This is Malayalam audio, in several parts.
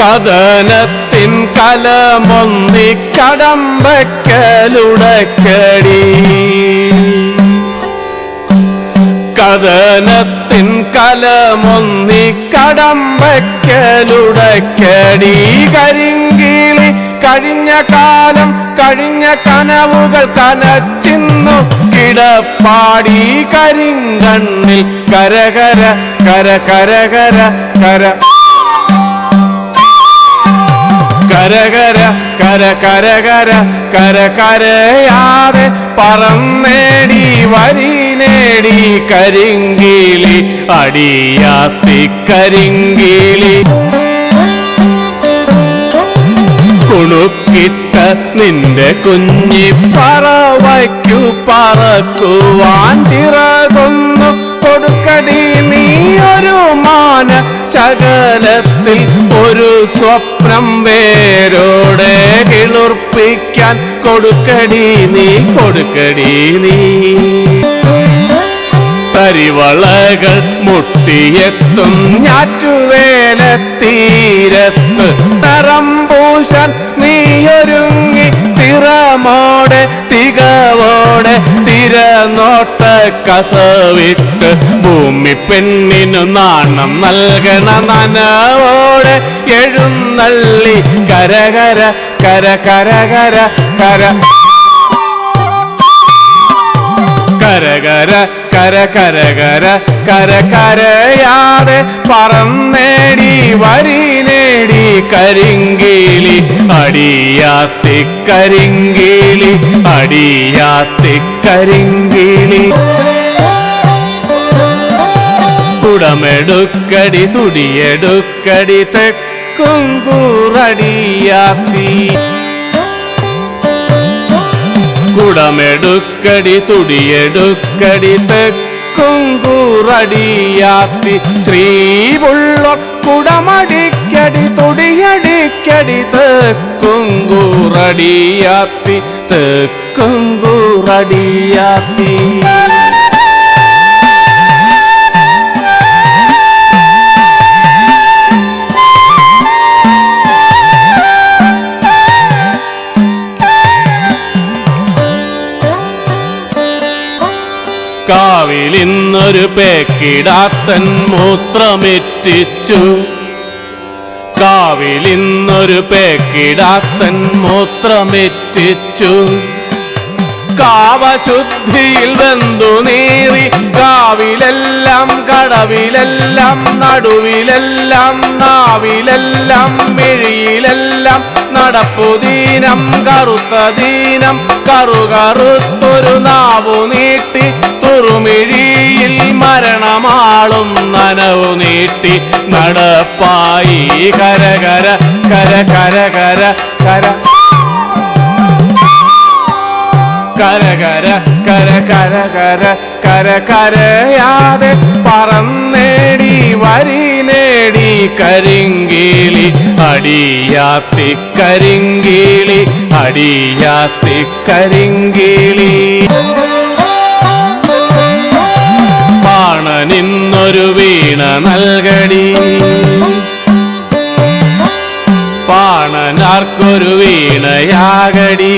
കഥനത്തിൻ കലമൊന്നി കടമ്പക്കലുടക്കടി കഥനത്തിൻ കലമൊന്നി കടമ്പക്കലുടക്കടി കരിങ്കിളി കഴിഞ്ഞ കാലം കഴിഞ്ഞ കനവുകൾ കനച്ചിന്നു കിടപ്പാടി കരിങ്കണ്ണിൽ കരകര കര കരകര കര കരകര കര കരകര കര കരയാതെ പറന്നേടി വരി നേടി കരിങ്കിളി അടിയാത്തി കരിങ്കിളി കുണുക്കിട്ട നിന്റെ കുഞ്ഞി പറവയ്ക്കു പറക്കുവാൻ ചിറകൊന്നു കൊടുക്കടി നീ ഒരു മാന ശകലത്തിൽ ഒരു സ്വപ്നം വേരോടെ കിളുർപ്പിക്കാൻ കൊടുക്കടി നീ കൊടുക്കടി നീ തരിവളകൾ മുട്ടിയെത്തും ഞാറ്റുവേലത്തീരത്ത് തറമ്പൂശാൻ നീയൊരുങ്ങി തിറമോടെ തികവോടെ തിരനോട്ട കസവിട്ട് ഭൂമി പെണ്ണിനു നാണം നൽകണ നനവോടെ എഴുന്നള്ളി കരകര കര കരകര കര കരകര കര കരകര കര കരയാതെ പറന്നേടി വരി നേടി കരിങ്കിളി അടിയാത്തി കരിങ്കിളി അടിയാത്തി കരിങ്കിളി കുടമെടുക്കടി തുടിയെടുക്കടി തെക്കും കൂറടിയാത്തി കുടമെടുക്കടി തുടിയെടുക്കടി തെക്കും കൂറടിയാത്തി ശ്രീപുള്ളോർ കുടമടിക്കടി തുടിയടിക്കടി തെക്കും കൂറടിയാത്തി തെക്കും കൂറടിയാത്തി കാവിലിന്നൊരു പേക്കിടാത്തൻ മൂത്രമെറ്റിച്ചു കാവിലിന്നൊരു പേക്കിടാത്തൻ മൂത്രമെറ്റിച്ചു കാവശുദ്ധിയിൽ വെന്തു നീറി കാവിലെല്ലാം കടവിലെല്ലാം നടുവിലെല്ലാം നാവിലെല്ലാം മിഴിയിലെല്ലാം നടപ്പുദീനം കറുത്ത ദീനം കറുകറുത്തൊരു നാവു നീട്ടി തുറുമിഴിയിൽ മരണമാളും നനവു നീട്ടി നടപ്പായി കരകര കര കരകര കര കരകര കര കരകര കര കരയാതെ പറന്നേടി വരി നേടി കരിങ്കിളി അടിയാത്തി കരിങ്കിളി അടിയാത്തി കരിങ്കിളി പാണനിന്നൊരു വീണ നൽകടി പാണനാർക്കൊരു വീണയാകടി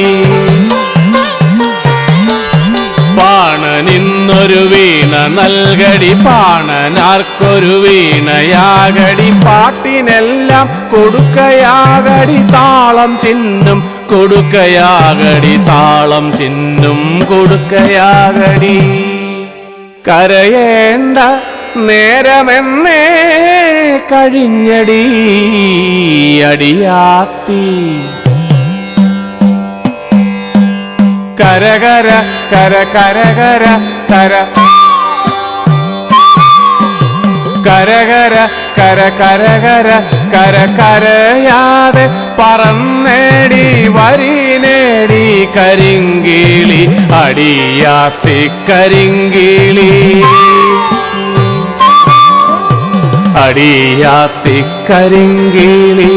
പാണനിന്നൊരു വീണ നൽകടി പാണനാർക്കൊരു വീണയാകടി പാട്ടിനെല്ലാം കൊടുക്കയാകടി താളം ചിഹ്നം കൊടുക്കയാകടി താളം ചിഹ്നം കൊടുക്കയാകടി കരയേണ്ട നേരമെന്നേ കഴിഞ്ഞടി അടിയാത്തി കരകര കര കരകര കര കരകര കര കരകര കര കരയാതെ പറന്നേടി വരി നേടി കരിങ്കിളി അടിയാത്തി കരിങ്കിളി അടിയാത്തി കരിങ്കിളി